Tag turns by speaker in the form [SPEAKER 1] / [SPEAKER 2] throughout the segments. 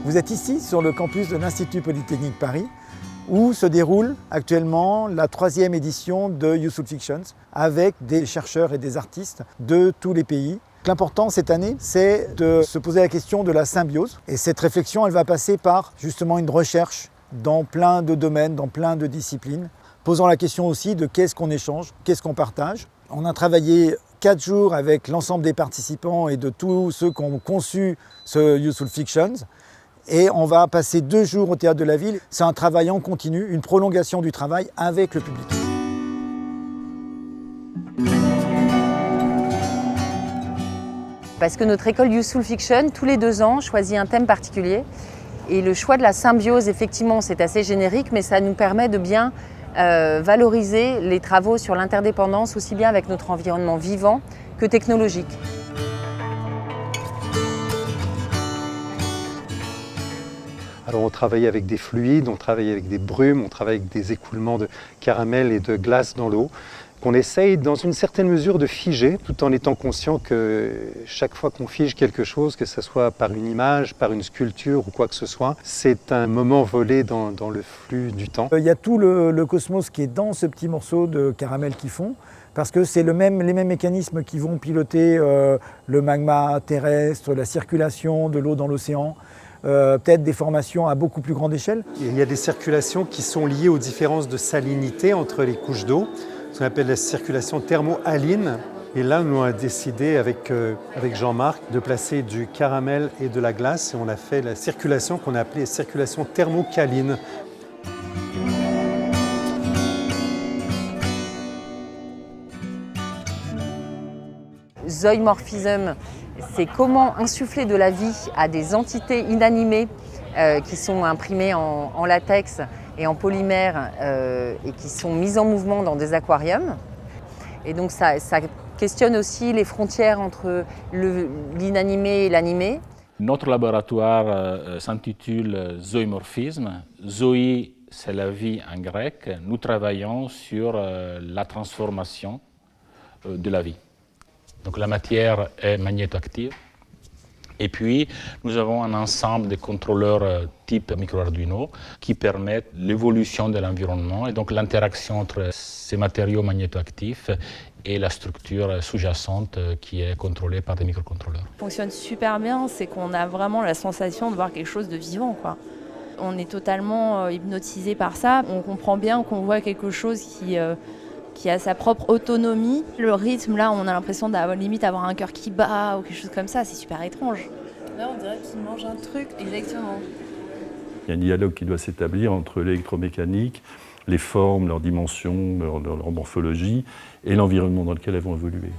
[SPEAKER 1] Vous êtes ici sur le campus de l'Institut Polytechnique Paris où se déroule actuellement la 3e édition de Useful Fictions avec des chercheurs et des artistes de tous les pays. L'important cette année, c'est de se poser la question de la symbiose. Et cette réflexion, elle va passer par justement une recherche dans plein de domaines, dans plein de disciplines, posant la question aussi de qu'est-ce qu'on échange, qu'est-ce qu'on partage. On a travaillé 4 jours avec l'ensemble des participants et de tous ceux qui ont conçu ce Useful Fictions. Et on va passer 2 jours au Théâtre de la Ville. C'est un travail en continu, une prolongation du travail avec le public.
[SPEAKER 2] Parce que notre école Useful Fiction, tous les 2 ans, choisit un thème particulier. Et le choix de la symbiose, effectivement, c'est assez générique, mais ça nous permet de bien valoriser les travaux sur l'interdépendance, aussi bien avec notre environnement vivant que technologique.
[SPEAKER 3] Alors on travaille avec des fluides, on travaille avec des brumes, on travaille avec des écoulements de caramel et de glace dans l'eau, qu'on essaye dans une certaine mesure de figer, tout en étant conscient que chaque fois qu'on fige quelque chose, que ce soit par une image, par une sculpture ou quoi que ce soit, c'est un moment volé dans le flux du temps.
[SPEAKER 1] Il y a tout le cosmos qui est dans ce petit morceau de caramel qu'ils font, parce que c'est les mêmes mécanismes qui vont piloter le magma terrestre, la circulation de l'eau dans l'océan, peut-être des formations à beaucoup plus grande échelle.
[SPEAKER 3] Il y a des circulations qui sont liées aux différences de salinité entre les couches d'eau, ce qu'on appelle la circulation thermo-haline. Et là, nous avons décidé avec Jean-Marc de placer du caramel et de la glace et on a fait la circulation qu'on a appelée circulation thermocaline.
[SPEAKER 2] Zoomorphisme, c'est comment insuffler de la vie à des entités inanimées qui sont imprimées en latex et en polymère et qui sont mises en mouvement dans des aquariums. Et donc ça questionne aussi les frontières entre l'inanimé et l'animé.
[SPEAKER 4] Notre laboratoire s'intitule Zoomorphisme. Zoe, c'est la vie en grec. Nous travaillons sur la transformation de la vie. Donc la matière est magnétoactive. Et puis, nous avons un ensemble de contrôleurs type micro-Arduino qui permettent l'évolution de l'environnement et donc l'interaction entre ces matériaux magnétoactifs et la structure sous-jacente qui est contrôlée par des microcontrôleurs.
[SPEAKER 5] Ce qui fonctionne super bien, c'est qu'on a vraiment la sensation de voir quelque chose de vivant, quoi. On est totalement hypnotisé par ça. On comprend bien qu'on voit quelque chose qui a sa propre autonomie. Le rythme, là, on a l'impression d'avoir limite avoir un cœur qui bat ou quelque chose comme ça. C'est super étrange.
[SPEAKER 6] Là, on dirait qu'il mange un truc.
[SPEAKER 5] Exactement.
[SPEAKER 7] Il y a un dialogue qui doit s'établir entre l'électromécanique, les formes, leurs dimensions, leur morphologie et l'environnement dans lequel elles vont évoluer.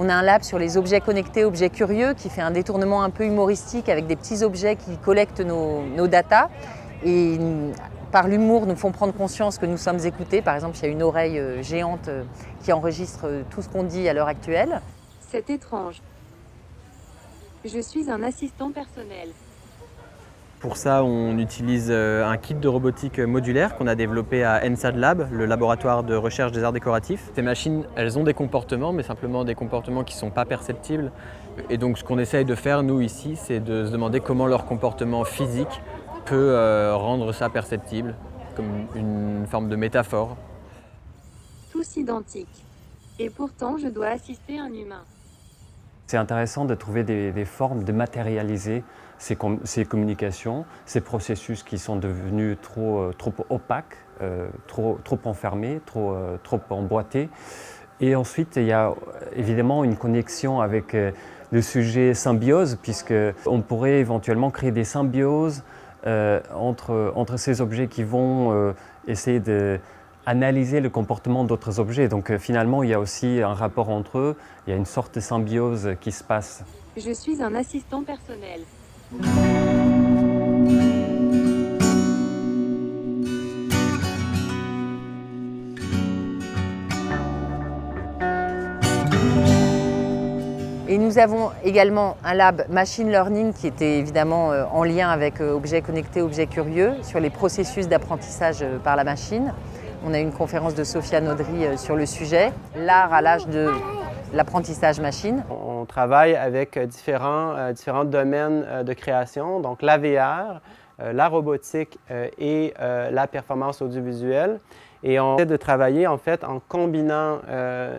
[SPEAKER 2] On a un lab sur les objets connectés, objets curieux, qui fait un détournement un peu humoristique avec des petits objets qui collectent nos datas. Et par l'humour, nous font prendre conscience que nous sommes écoutés. Par exemple, il y a une oreille géante qui enregistre tout ce qu'on dit à l'heure actuelle.
[SPEAKER 8] C'est étrange. Je suis un assistant personnel.
[SPEAKER 9] Pour ça, on utilise un kit de robotique modulaire qu'on a développé à NSAD Lab, le laboratoire de recherche des arts décoratifs. Ces machines, elles ont des comportements, mais simplement des comportements qui ne sont pas perceptibles. Et donc ce qu'on essaye de faire, nous, ici, c'est de se demander comment leur comportement physique peut rendre ça perceptible, comme une forme de métaphore.
[SPEAKER 8] Tous identiques. Et pourtant, je dois assister un humain.
[SPEAKER 10] C'est intéressant de trouver des formes de matérialiser ces communications, ces processus qui sont devenus trop opaques, trop enfermés, trop emboîtés. Et ensuite, il y a évidemment une connexion avec le sujet symbiose, puisqu'on pourrait éventuellement créer des symbioses entre ces objets qui vont essayer d'analyser le comportement d'autres objets. Donc finalement, il y a aussi un rapport entre eux, il y a une sorte de symbiose qui se passe.
[SPEAKER 8] Je suis un assistant personnel.
[SPEAKER 2] Et nous avons également un lab machine learning qui était évidemment en lien avec objets connectés, objets curieux, sur les processus d'apprentissage par la machine. On a eu une conférence de Sophia Naudry sur le sujet, l'art à l'âge de l'apprentissage machine.
[SPEAKER 9] On travaille avec différents domaines de création, donc la VR, la robotique et la performance audiovisuelle. Et on essaie de travailler en fait en combinant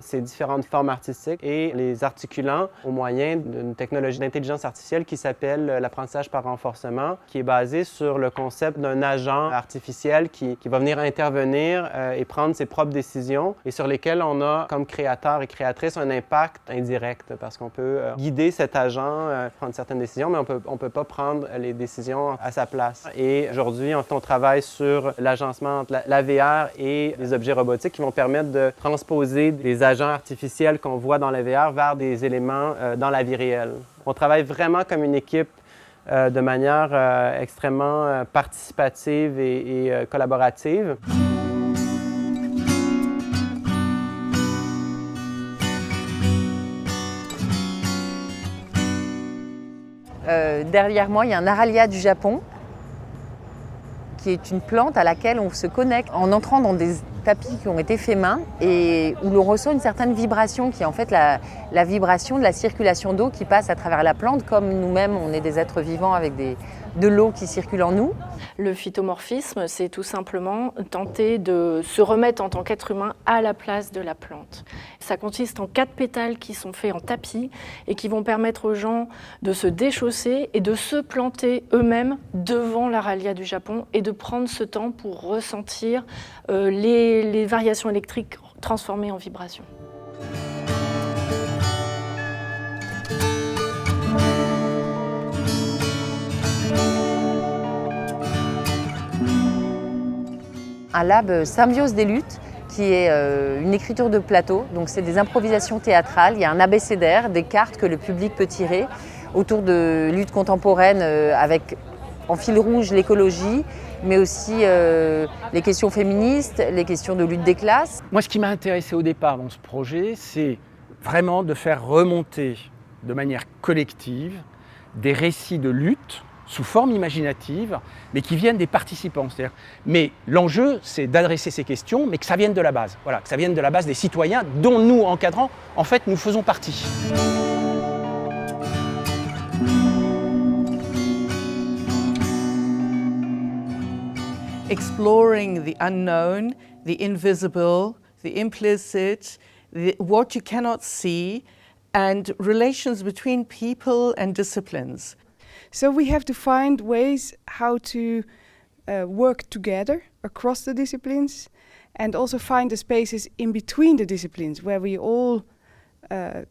[SPEAKER 9] ces différentes formes artistiques et les articulant au moyen d'une technologie d'intelligence artificielle qui s'appelle l'apprentissage par renforcement, qui est basé sur le concept d'un agent artificiel qui va venir intervenir et prendre ses propres décisions et sur lesquelles on a comme créateur et créatrice un impact indirect parce qu'on peut guider cet agent, prendre certaines décisions, mais on peut pas prendre les décisions à sa place. Et aujourd'hui, on travaille sur l'agencement entre la VR et des objets robotiques qui vont permettre de transposer des agents artificiels qu'on voit dans la VR vers des éléments dans la vie réelle. On travaille vraiment comme une équipe de manière extrêmement participative et collaborative.
[SPEAKER 2] Derrière moi, il y a un aralia du Japon, qui est une plante à laquelle on se connecte en entrant dans des tapis qui ont été faits main et où l'on ressent une certaine vibration qui est en fait la vibration de la circulation d'eau qui passe à travers la plante. Comme nous-mêmes, on est des êtres vivants avec de l'eau qui circule en nous.
[SPEAKER 6] Le phytomorphisme, c'est tout simplement tenter de se remettre en tant qu'être humain à la place de la plante. Ça consiste en 4 pétales qui sont faits en tapis et qui vont permettre aux gens de se déchausser et de se planter eux-mêmes devant l'aralia du Japon et de prendre ce temps pour ressentir les variations électriques transformées en vibrations.
[SPEAKER 2] Un lab Symbiose des luttes qui est une écriture de plateau, donc c'est des improvisations théâtrales, il y a un abécédaire, des cartes que le public peut tirer autour de luttes contemporaines avec en fil rouge l'écologie, mais aussi les questions féministes, les questions de lutte des classes.
[SPEAKER 11] Moi, ce qui m'a intéressé au départ dans ce projet, c'est vraiment de faire remonter de manière collective des récits de lutte sous forme imaginative, mais qui viennent des participants. Mais l'enjeu, c'est d'adresser ces questions, mais que ça vienne de la base. Voilà, que ça vienne de la base des citoyens, dont nous, encadrants, en fait, nous faisons partie.
[SPEAKER 12] Exploring the unknown, the invisible, the implicit, what you cannot see, and relations between people and disciplines.
[SPEAKER 13] So we have to find ways how to work together across the disciplines and also find the spaces in between the disciplines where we all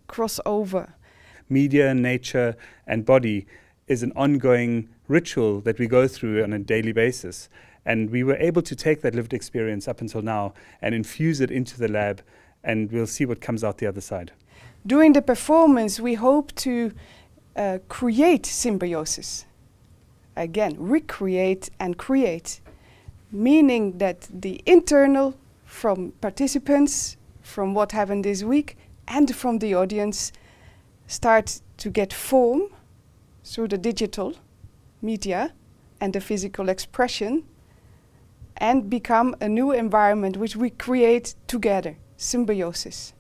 [SPEAKER 13] cross over.
[SPEAKER 14] Media, nature and body is an ongoing ritual that we go through on a daily basis. And we were able to take that lived experience up until now and infuse it into the lab, and we'll see what comes out the other side.
[SPEAKER 13] During the performance, we hope to create symbiosis. Again, recreate and create, meaning that the internal from participants, from what happened this week, and from the audience start to get form through the digital media and the physical expression, and become a new environment which we create together, symbiosis.